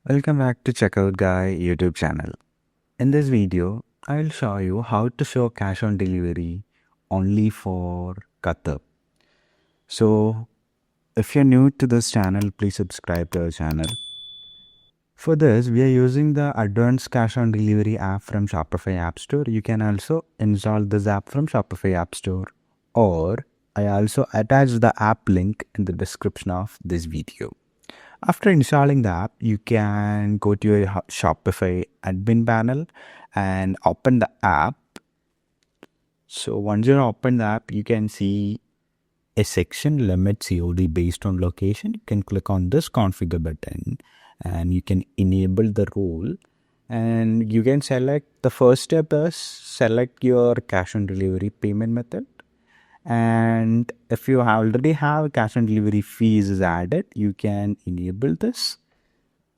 Welcome back to Checkout Guy YouTube channel. In this video, I'll show you how to show cash on delivery only for Qatar. So, if you're new to this channel, please subscribe to our channel. For this, we are using the Advanced Cash on Delivery app from Shopify App Store. You can also install this app from Shopify App Store, or I also attached the app link in the description of this video. After installing the app, you can go to your Shopify admin panel and open the app. So once you open the app, you can see a section limit COD based on location. You can click on this configure button and you can enable the rule, and you can select the first step is select your cash on delivery payment method. And if you already have cash on delivery fees is added, you can enable this.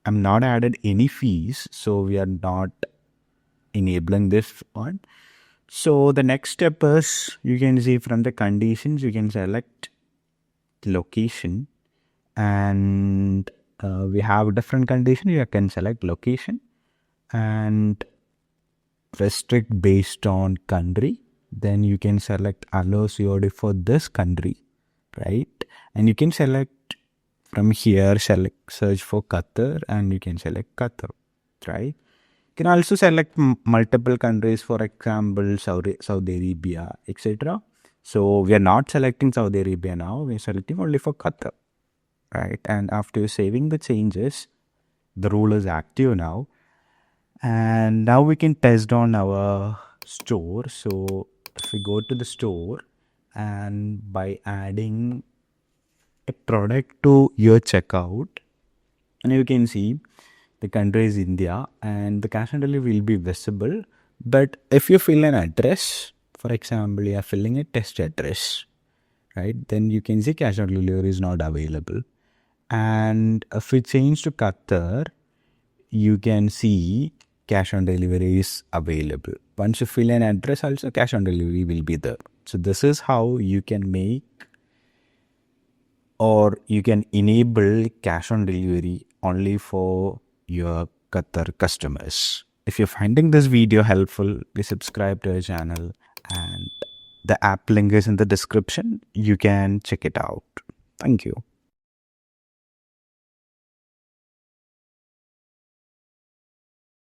I'm not added any fees, so we are not enabling this one. So the next step is, you can see from the conditions, you can select location, and we have different conditions. You can select location and restrict based on country. Then you can select allow COD for this country, right? And you can select from here, search for Qatar, and you can select Qatar, right? You can also select multiple countries, for example, Saudi Arabia, etc. So we are not selecting Saudi Arabia now, we're selecting only for Qatar, right? And after saving the changes, the rule is active now. And now we can test on our store. So if we go to the store, and by adding a product to your checkout, and you can see the country is India and the cash on delivery will be visible. But if you fill an address, for example, you are filling a test address, right? Then you can see cash on delivery is not available. And if we change to Qatar, you can see cash on delivery is available. Once you fill an address, also cash on delivery will be there. So this is how you can make, or you can enable cash on delivery only for your Qatar customers. If you're finding this video helpful, please subscribe to our channel, and the app link is in the description. You can check it out. Thank you.